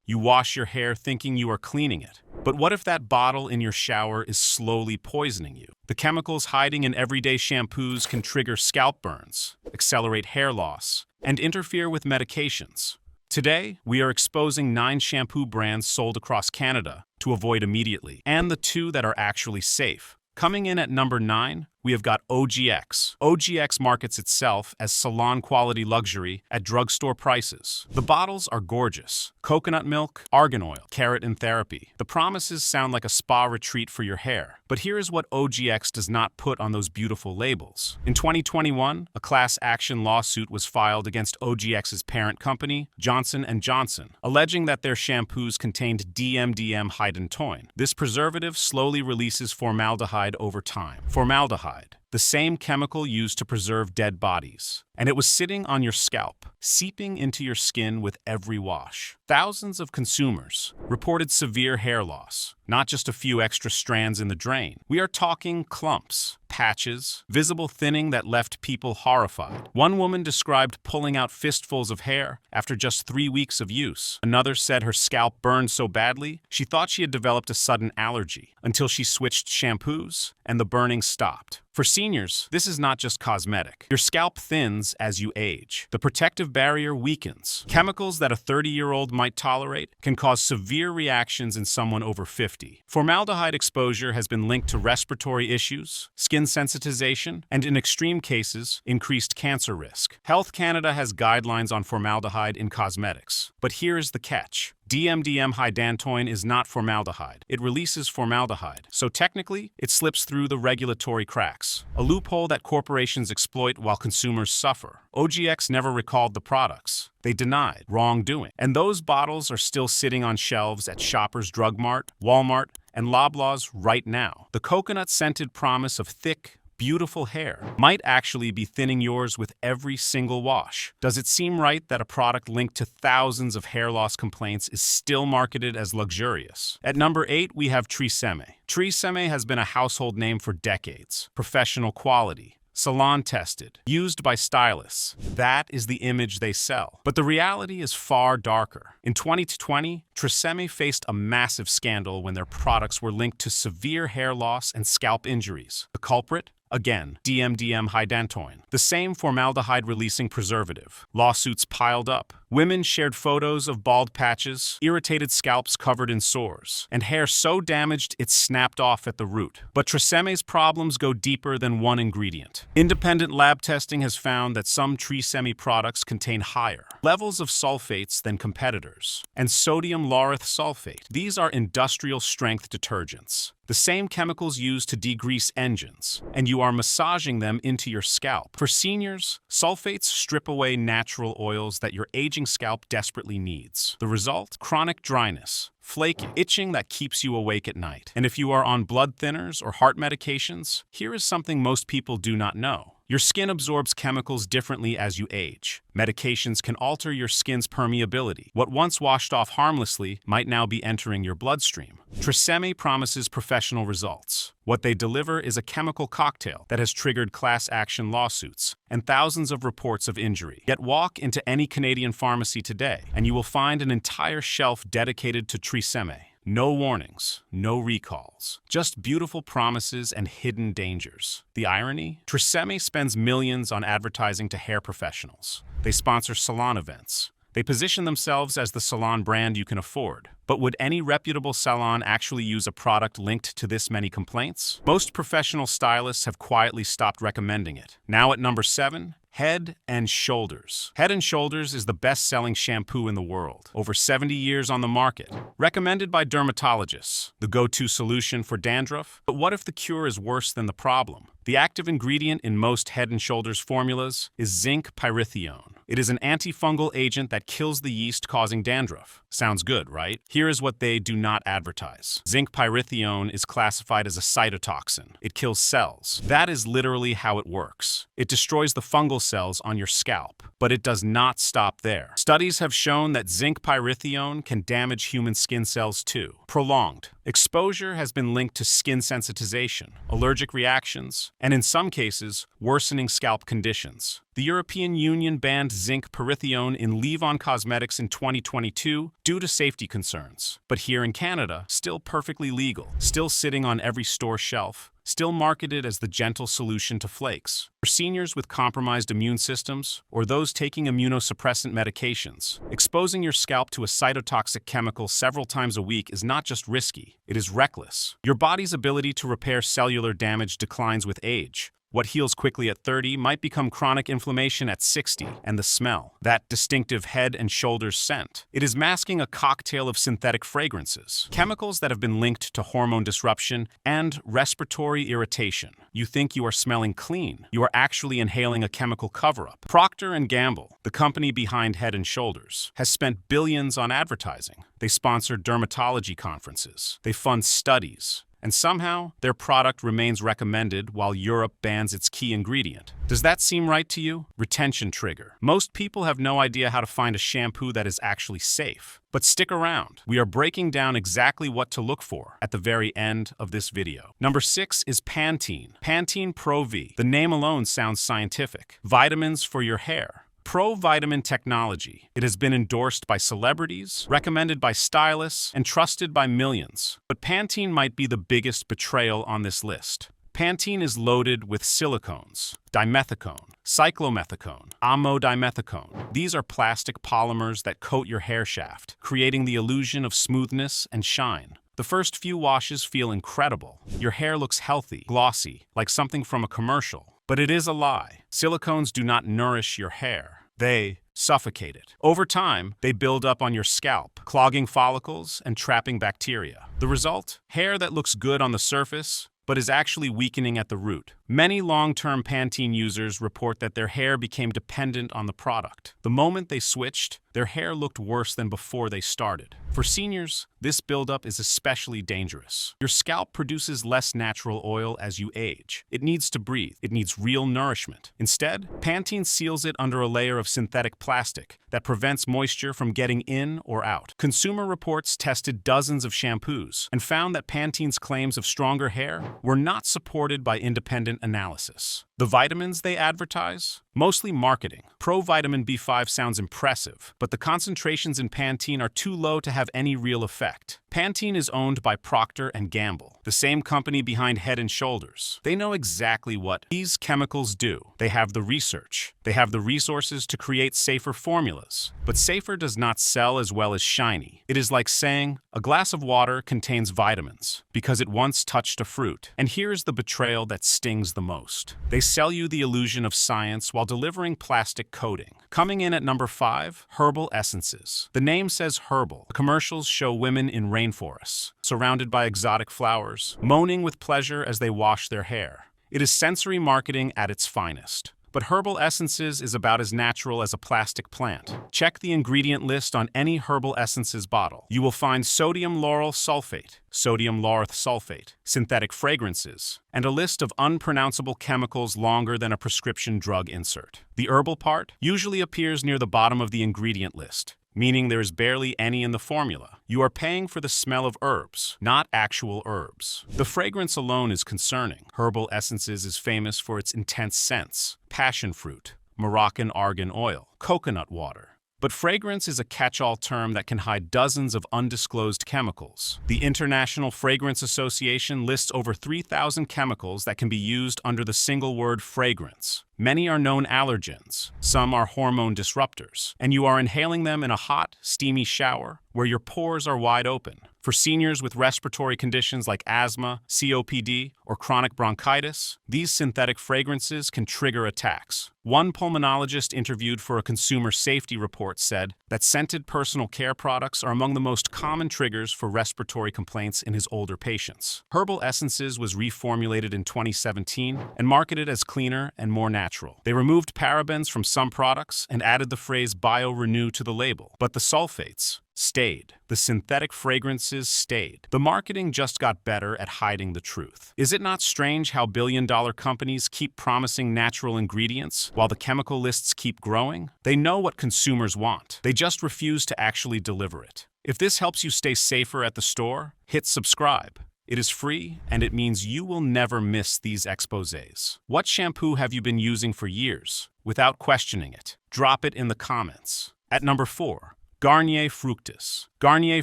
You wash your hair thinking you are cleaning it. But what if that bottle in your shower is slowly poisoning you? The chemicals hiding in everyday shampoos can trigger scalp burns, accelerate hair loss, and interfere with medications. Today, we are exposing 9 shampoo brands sold across Canada to avoid immediately, and the 2 that are actually safe. Coming in at number 9, we have got OGX. OGX markets itself as salon-quality luxury at drugstore prices. The bottles are gorgeous. Coconut milk, argan oil, keratin therapy. The promises sound like a spa retreat for your hair. But here is what OGX does not put on those beautiful labels. In 2021, a class action lawsuit was filed against OGX's parent company, Johnson & Johnson, alleging that their shampoos contained DMDM hydantoin. This preservative slowly releases formaldehyde over time. Formaldehyde, the same chemical used to preserve dead bodies. And it was sitting on your scalp, seeping into your skin with every wash. Thousands of consumers reported severe hair loss, not just a few extra strands in the drain. We are talking clumps, patches, visible thinning that left people horrified. One woman described pulling out fistfuls of hair after just 3 weeks of use. Another said her scalp burned so badly she thought she had developed a sudden allergy until she switched shampoos and the burning stopped. For seniors, this is not just cosmetic. Your scalp thins as you age. The protective barrier weakens. Chemicals that a 30-year-old might tolerate can cause severe reactions in someone over 50. Formaldehyde exposure has been linked to respiratory issues, skin sensitization, and in extreme cases, increased cancer risk. Health Canada has guidelines on formaldehyde in cosmetics. But here is the catch. DMDM hydantoin is not formaldehyde. It releases formaldehyde, so technically, it slips through the regulatory cracks, a loophole that corporations exploit while consumers suffer. OGX never recalled the products. They denied wrongdoing. And those bottles are still sitting on shelves at Shoppers Drug Mart, Walmart, and Loblaws right now. The coconut-scented promise of thick, beautiful hair might actually be thinning yours with every single wash. Does it seem right that a product linked to thousands of hair loss complaints is still marketed as luxurious? At number 8, we have TRESemme. TRESemme has been a household name for decades. Professional quality, salon tested, used by stylists. That is the image they sell. But the reality is far darker. In 2020, TRESemme faced a massive scandal when their products were linked to severe hair loss and scalp injuries. The culprit? Again, DMDM hydantoin, the same formaldehyde-releasing preservative. Lawsuits piled up. Women shared photos of bald patches, irritated scalps covered in sores, and hair so damaged it snapped off at the root. But TRESemme's problems go deeper than one ingredient. Independent lab testing has found that some TRESemme products contain higher levels of sulfates than competitors, and sodium lauryl sulfate. These are industrial-strength detergents, the same chemicals used to degrease engines, and you are massaging them into your scalp. For seniors, sulfates strip away natural oils that your aging scalp desperately needs. The result? Chronic dryness, flaky, itching that keeps you awake at night. And if you are on blood thinners or heart medications, here is something most people do not know. Your skin absorbs chemicals differently as you age. Medications can alter your skin's permeability. What once washed off harmlessly might now be entering your bloodstream. TRESemme promises professional results. What they deliver is a chemical cocktail that has triggered class action lawsuits and thousands of reports of injury. Yet walk into any Canadian pharmacy today, and you will find an entire shelf dedicated to TRESemme. No warnings, no recalls, just beautiful promises and hidden dangers. The irony? TRESemme spends millions on advertising to hair professionals. They sponsor salon events. They position themselves as the salon brand you can afford. But would any reputable salon actually use a product linked to this many complaints? Most professional stylists have quietly stopped recommending it. Now at number 7, Head and Shoulders. Head and Shoulders is the best-selling shampoo in the world. Over 70 years on the market. Recommended by dermatologists. The go-to solution for dandruff. But what if the cure is worse than the problem? The active ingredient in most Head and Shoulders formulas is zinc pyrithione. It is an antifungal agent that kills the yeast causing dandruff. Sounds good, right? Here is what they do not advertise. Zinc pyrithione is classified as a cytotoxin. It kills cells. That is literally how it works. It destroys the fungal cells on your scalp. But it does not stop there. Studies have shown that zinc pyrithione can damage human skin cells too. Prolonged, Exposure has been linked to skin sensitization, allergic reactions, and in some cases, worsening scalp conditions. The European Union banned zinc pyrithione in leave-on cosmetics in 2022 due to safety concerns. But here in Canada, still perfectly legal, still sitting on every store shelf, still marketed as the gentle solution to flakes. For seniors with compromised immune systems or those taking immunosuppressant medications, exposing your scalp to a cytotoxic chemical several times a week is not just risky, it is reckless. Your body's ability to repair cellular damage declines with age. What heals quickly at 30 might become chronic inflammation at 60, and the smell, that distinctive head and shoulders scent, it is masking a cocktail of synthetic fragrances, chemicals that have been linked to hormone disruption and respiratory irritation. You think you are smelling clean. You are actually inhaling a chemical cover-up. Procter & Gamble, the company behind Head & Shoulders, has spent billions on advertising. They sponsor dermatology conferences. They fund studies. And somehow, their product remains recommended while Europe bans its key ingredient. Does that seem right to you? Retention trigger. Most people have no idea how to find a shampoo that is actually safe. But stick around. We are breaking down exactly what to look for at the very end of this video. Number 6 is Pantene. Pantene Pro V. The name alone sounds scientific. Vitamins for your hair. Pro-vitamin technology. It has been endorsed by celebrities, recommended by stylists, and trusted by millions. But Pantene might be the biggest betrayal on this list. Pantene is loaded with silicones, dimethicone, cyclomethicone, amodimethicone. These are plastic polymers that coat your hair shaft, creating the illusion of smoothness and shine. The first few washes feel incredible. Your hair looks healthy, glossy, like something from a commercial. But it is a lie. Silicones do not nourish your hair. They suffocate it. Over time, they build up on your scalp, clogging follicles and trapping bacteria. The result? Hair that looks good on the surface, but is actually weakening at the root. Many long-term Pantene users report that their hair became dependent on the product. The moment they switched, their hair looked worse than before they started. For seniors, this buildup is especially dangerous. Your scalp produces less natural oil as you age. It needs to breathe. It needs real nourishment. Instead, Pantene seals it under a layer of synthetic plastic that prevents moisture from getting in or out. Consumer Reports tested dozens of shampoos and found that Pantene's claims of stronger hair were not supported by independent analysis. The vitamins they advertise? Mostly marketing. Pro-vitamin B5 sounds impressive, but the concentrations in Pantene are too low to have any real effect. Pantene is owned by Procter & Gamble, the same company behind Head & Shoulders. They know exactly what these chemicals do. They have the research. They have the resources to create safer formulas. But safer does not sell as well as shiny. It is like saying, a glass of water contains vitamins because it once touched a fruit. And here's the betrayal that stings the most. They sell you the illusion of science while delivering plastic coating. Coming in at number 5, Herbal Essences. The name says herbal. The commercials show women in rainforests, surrounded by exotic flowers, moaning with pleasure as they wash their hair. It is sensory marketing at its finest. But Herbal Essences is about as natural as a plastic plant. Check the ingredient list on any Herbal Essences bottle. You will find sodium lauryl sulfate, sodium lauryl sulfate, synthetic fragrances, and a list of unpronounceable chemicals longer than a prescription drug insert. The herbal part usually appears near the bottom of the ingredient list, meaning there is barely any in the formula. You are paying for the smell of herbs, not actual herbs. The fragrance alone is concerning. Herbal Essences is famous for its intense scents: passion fruit, Moroccan argan oil, coconut water. But fragrance is a catch-all term that can hide dozens of undisclosed chemicals. The International Fragrance Association lists over 3,000 chemicals that can be used under the single word fragrance. Many are known allergens, some are hormone disruptors, and you are inhaling them in a hot, steamy shower where your pores are wide open. For seniors with respiratory conditions like asthma, COPD, or chronic bronchitis, these synthetic fragrances can trigger attacks. One pulmonologist interviewed for a consumer safety report said that scented personal care products are among the most common triggers for respiratory complaints in his older patients. Herbal Essences was reformulated in 2017 and marketed as cleaner and more natural. They removed parabens from some products and added the phrase bio-renew to the label. But the sulfates stayed. The synthetic fragrances stayed. The marketing just got better at hiding the truth. Is it not strange how billion-dollar companies keep promising natural ingredients while the chemical lists keep growing? They know what consumers want. They just refuse to actually deliver it. If this helps you stay safer at the store, hit subscribe. It is free, and it means you will never miss these exposés. What shampoo have you been using for years? Without questioning it, drop it in the comments. At number 4, Garnier Fructis. Garnier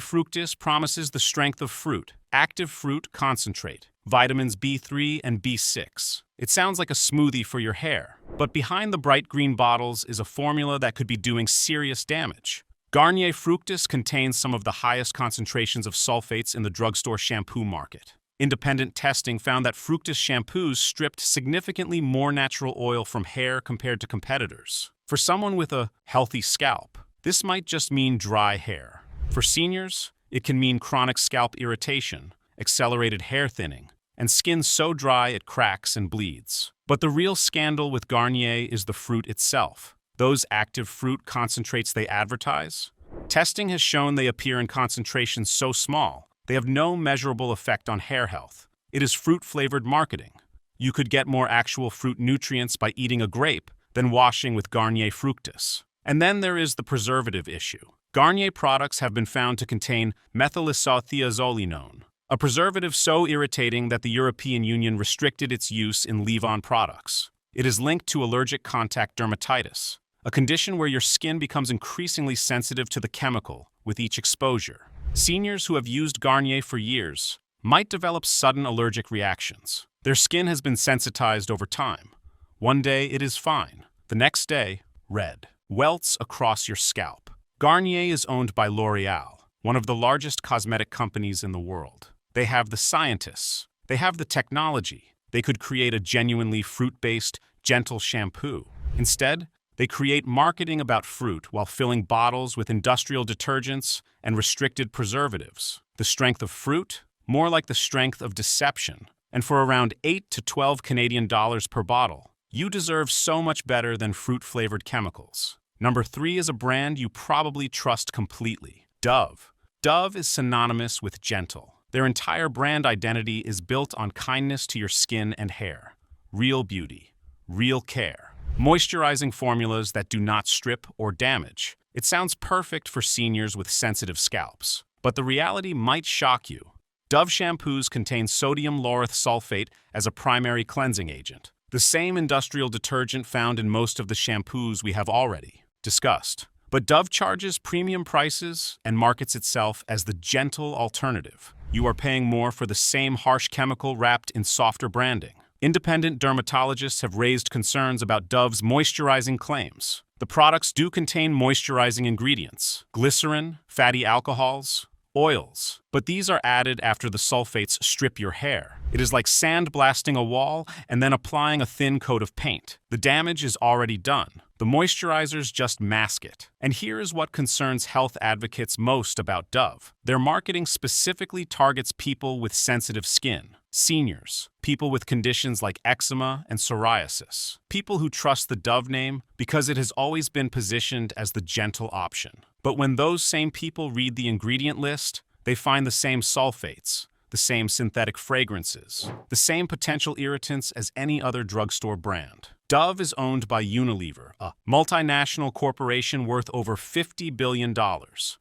Fructis promises the strength of fruit, active fruit concentrate, vitamins B3 and B6. It sounds like a smoothie for your hair, but behind the bright green bottles is a formula that could be doing serious damage. Garnier Fructis contains some of the highest concentrations of sulfates in the drugstore shampoo market. Independent testing found that Fructis shampoos stripped significantly more natural oil from hair compared to competitors. For someone with a healthy scalp, this might just mean dry hair. For seniors, it can mean chronic scalp irritation, accelerated hair thinning, and skin so dry it cracks and bleeds. But the real scandal with Garnier is the fruit itself. Those active fruit concentrates they advertise? Testing has shown they appear in concentrations so small, they have no measurable effect on hair health. It is fruit-flavored marketing. You could get more actual fruit nutrients by eating a grape than washing with Garnier Fructis. And then there is the preservative issue. Garnier products have been found to contain methylisothiazolinone, a preservative so irritating that the European Union restricted its use in leave-on products. It is linked to allergic contact dermatitis, a condition where your skin becomes increasingly sensitive to the chemical with each exposure. Seniors who have used Garnier for years might develop sudden allergic reactions. Their skin has been sensitized over time. One day it is fine, the next day, red. Welts across your scalp. Garnier is owned by L'Oreal, one of the largest cosmetic companies in the world. They have the scientists. They have the technology. They could create a genuinely fruit-based, gentle shampoo. Instead, they create marketing about fruit while filling bottles with industrial detergents and restricted preservatives. The strength of fruit? More like the strength of deception. And for around 8 to 12 Canadian dollars per bottle, you deserve so much better than fruit-flavored chemicals. Number 3 is a brand you probably trust completely. Dove. Dove is synonymous with gentle. Their entire brand identity is built on kindness to your skin and hair. Real beauty. Real care. Moisturizing formulas that do not strip or damage. It sounds perfect for seniors with sensitive scalps. But the reality might shock you. Dove shampoos contain sodium lauryl sulfate as a primary cleansing agent, the same industrial detergent found in most of the shampoos we have already discussed. But Dove charges premium prices and markets itself as the gentle alternative. You are paying more for the same harsh chemical wrapped in softer branding. Independent dermatologists have raised concerns about Dove's moisturizing claims. The products do contain moisturizing ingredients, glycerin, fatty alcohols, oils, but these are added after the sulfates strip your hair. It is like sandblasting a wall and then applying a thin coat of paint. The damage is already done. The moisturizers just mask it. And here is what concerns health advocates most about Dove. Their marketing specifically targets people with sensitive skin, seniors, people with conditions like eczema and psoriasis, people who trust the Dove name because it has always been positioned as the gentle option. But when those same people read the ingredient list, they find the same sulfates, the same synthetic fragrances, the same potential irritants as any other drugstore brand. Dove is owned by Unilever, a multinational corporation worth over $50 billion.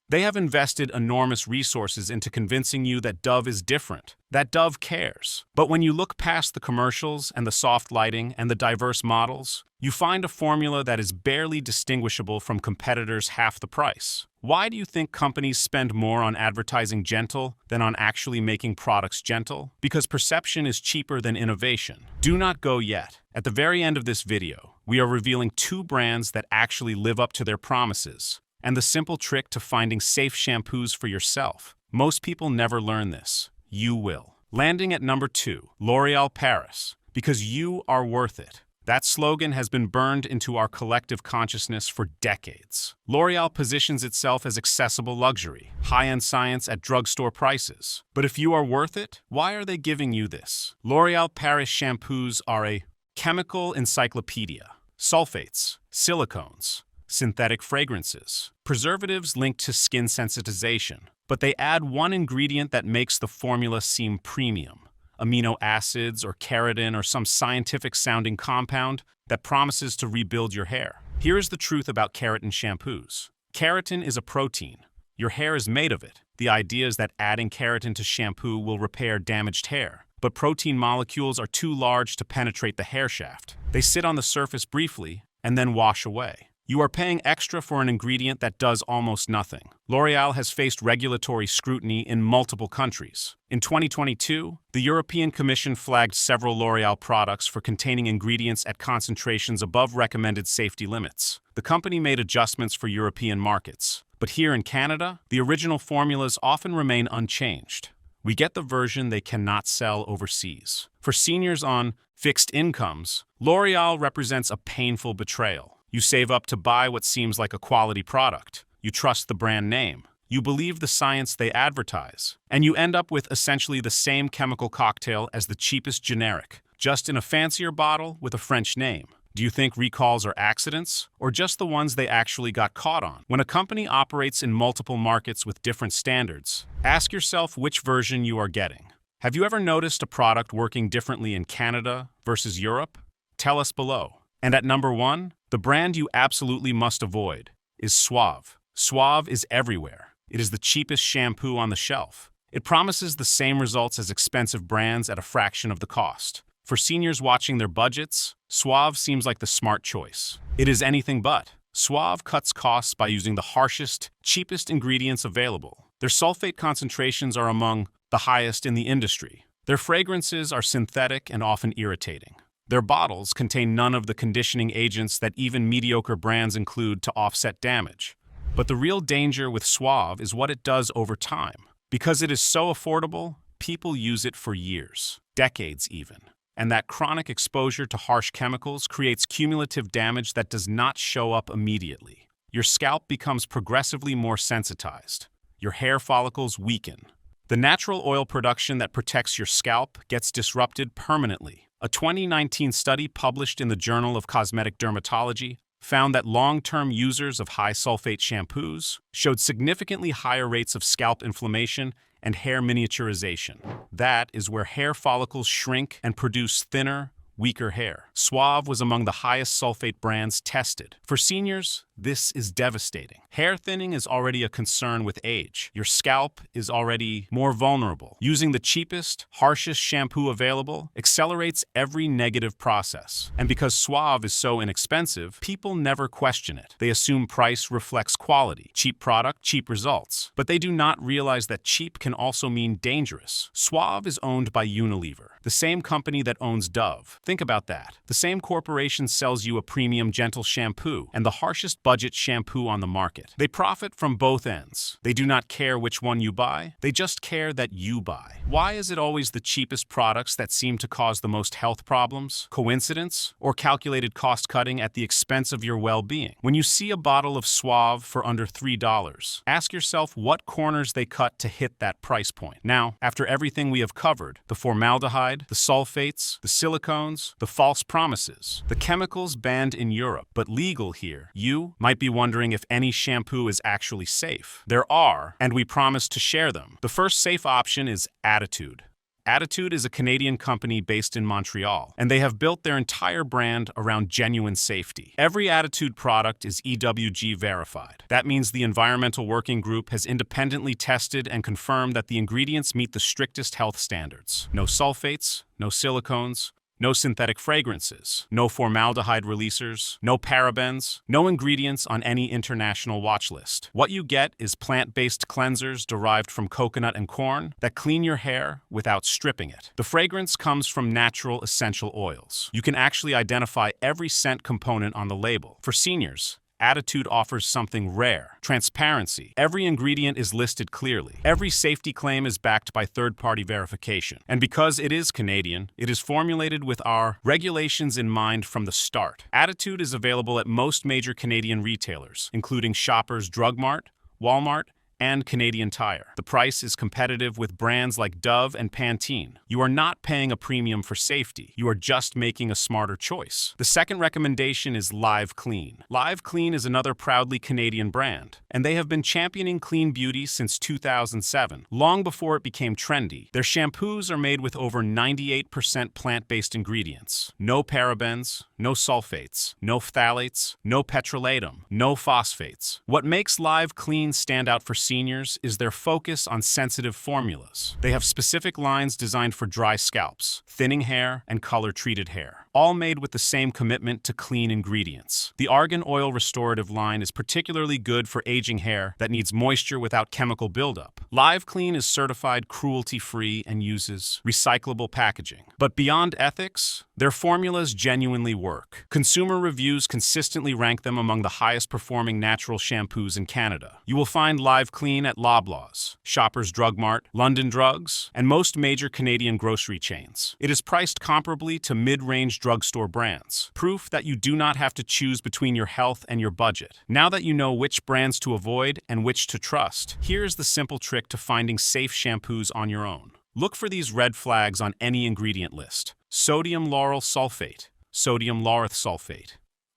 They have invested enormous resources into convincing you that Dove is different, that Dove cares. But when you look past the commercials and the soft lighting and the diverse models, you find a formula that is barely distinguishable from competitors half the price. Why do you think companies spend more on advertising gentle than on actually making products gentle? Because perception is cheaper than innovation. Do not go yet. At the very end of this video, we are revealing 2 brands that actually live up to their promises, and the simple trick to finding safe shampoos for yourself. Most people never learn this. You will. Landing at number 2, L'Oréal Paris, because you are worth it. That slogan has been burned into our collective consciousness for decades. L'Oréal positions itself as accessible luxury, high-end science at drugstore prices. But if you are worth it, why are they giving you this? L'Oréal Paris shampoos are a chemical encyclopedia. Sulfates, silicones, synthetic fragrances, preservatives linked to skin sensitization. But they add one ingredient that makes the formula seem premium. Amino acids or keratin or some scientific-sounding compound that promises to rebuild your hair. Here is the truth about keratin shampoos. Keratin is a protein, Your hair is made of it. The idea is that adding keratin to shampoo will repair damaged hair. But protein molecules are too large to penetrate the hair shaft. They sit on the surface briefly and then wash away. You are paying extra for an ingredient that does almost nothing. L'Oréal has faced regulatory scrutiny in multiple countries. In 2022, the European Commission flagged several L'Oréal products for containing ingredients at concentrations above recommended safety limits. The company made adjustments for European markets. But here in Canada, the original formulas often remain unchanged. We get the version they cannot sell overseas. For seniors on fixed incomes, L'Oréal represents a painful betrayal. You save up to buy what seems like a quality product. You trust the brand name. You believe the science they advertise. And you end up with essentially the same chemical cocktail as the cheapest generic, just in a fancier bottle with a French name. Do you think recalls are accidents, or just the ones they actually got caught on? When a company operates in multiple markets with different standards, ask yourself which version you are getting. Have you ever noticed a product working differently in Canada versus Europe? Tell us below. And at number 1, the brand you absolutely must avoid is Suave. Suave is everywhere. It is the cheapest shampoo on the shelf. It promises the same results as expensive brands at a fraction of the cost. For seniors watching their budgets, Suave seems like the smart choice. It is anything but. Suave cuts costs by using the harshest, cheapest ingredients available. Their sulfate concentrations are among the highest in the industry. Their fragrances are synthetic and often irritating. Their bottles contain none of the conditioning agents that even mediocre brands include to offset damage. But the real danger with Suave is what it does over time. Because it is so affordable, people use it for years, decades even. And that chronic exposure to harsh chemicals creates cumulative damage that does not show up immediately. Your scalp becomes progressively more sensitized. Your hair follicles weaken. The natural oil production that protects your scalp gets disrupted permanently. A 2019 study published in the Journal of Cosmetic Dermatology found that long-term users of high-sulfate shampoos showed significantly higher rates of scalp inflammation and hair miniaturization. That is where hair follicles shrink and produce thinner, weaker hair. Suave was among the highest sulfate brands tested. For seniors, this is devastating. Hair thinning is already a concern with age. Your scalp is already more vulnerable. Using the cheapest, harshest shampoo available accelerates every negative process. And because Suave is so inexpensive, people never question it. They assume price reflects quality. Cheap product, cheap results. But they do not realize that cheap can also mean dangerous. Suave is owned by Unilever, the same company that owns Dove. Think about that. The same corporation sells you a premium gentle shampoo and the harshest budget shampoo on the market. They profit from both ends. They do not care which one you buy. They just care that you buy. Why is it always the cheapest products that seem to cause the most health problems? Coincidence? Or calculated cost cutting at the expense of your well-being? When you see a bottle of Suave for under $3, ask yourself what corners they cut to hit that price point. Now, after everything we have covered, the formaldehyde, the sulfates, the silicones, the false promises, the chemicals banned in Europe but legal here, you might be wondering if any shampoo is actually safe. There are, and we promise to share them. The first safe option is Attitude. Attitude is a Canadian company based in Montreal, and they have built their entire brand around genuine safety. Every Attitude product is EWG verified. That means the Environmental Working Group has independently tested and confirmed that the ingredients meet the strictest health standards. No sulfates, no silicones, no synthetic fragrances, no formaldehyde releasers, no parabens, no ingredients on any international watch list. What you get is plant-based cleansers derived from coconut and corn that clean your hair without stripping it. The fragrance comes from natural essential oils. You can actually identify every scent component on the label. For seniors, Attitude offers something rare: transparency. Every ingredient is listed clearly. Every safety claim is backed by third-party verification. And because it is Canadian, it is formulated with our regulations in mind from the start. Attitude is available at most major Canadian retailers, including Shoppers Drug Mart, Walmart, and Canadian Tire. The price is competitive with brands like Dove and Pantene. You are not paying a premium for safety. You are just making a smarter choice. The second recommendation is Live Clean. Live Clean is another proudly Canadian brand, and they have been championing clean beauty since 2007, long before it became trendy. Their shampoos are made with over 98% plant-based ingredients. No parabens, no sulfates, no phthalates, no petrolatum, no phosphates. What makes Live Clean stand out for seniors is their focus on sensitive formulas. They have specific lines designed for dry scalps, thinning hair, and color-treated hair, all made with the same commitment to clean ingredients. The Argan Oil Restorative line is particularly good for aging hair that needs moisture without chemical buildup. Live Clean is certified cruelty-free and uses recyclable packaging. But beyond ethics, their formulas genuinely work. Consumer reviews consistently rank them among the highest-performing natural shampoos in Canada. You will find Live Clean at Loblaws, Shoppers Drug Mart, London Drugs, and most major Canadian grocery chains. It is priced comparably to mid-range drugstore brands, proof that you do not have to choose between your health and your budget. Now that you know which brands to avoid and which to trust, here's the simple trick to finding safe shampoos on your own. Look for these red flags on any ingredient list: sodium lauryl sulfate, sodium laureth sulfate,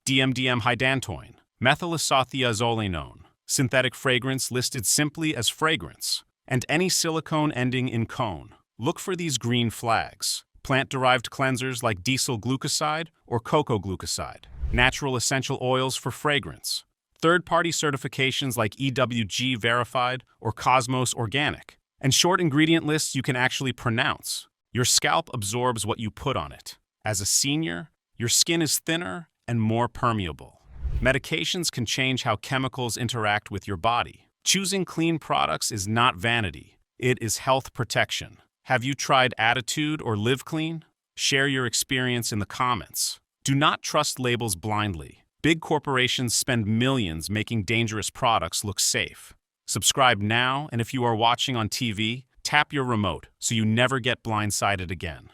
DMDM hydantoin, methylisothiazolinone, synthetic fragrance listed simply as fragrance, and any silicone ending in cone. Look for these green flags: plant-derived cleansers like diesel glucoside or cocoa glucoside, natural essential oils for fragrance, third-party certifications like EWG verified or Cosmos organic, and short ingredient lists you can actually pronounce. Your scalp absorbs what you put on it. As a senior, your skin is thinner and more permeable. Medications can change how chemicals interact with your body. Choosing clean products is not vanity. It is health protection. Have you tried Attitude or Live Clean? Share your experience in the comments. Do not trust labels blindly. Big corporations spend millions making dangerous products look safe. Subscribe now, and if you are watching on TV, tap your remote so you never get blindsided again.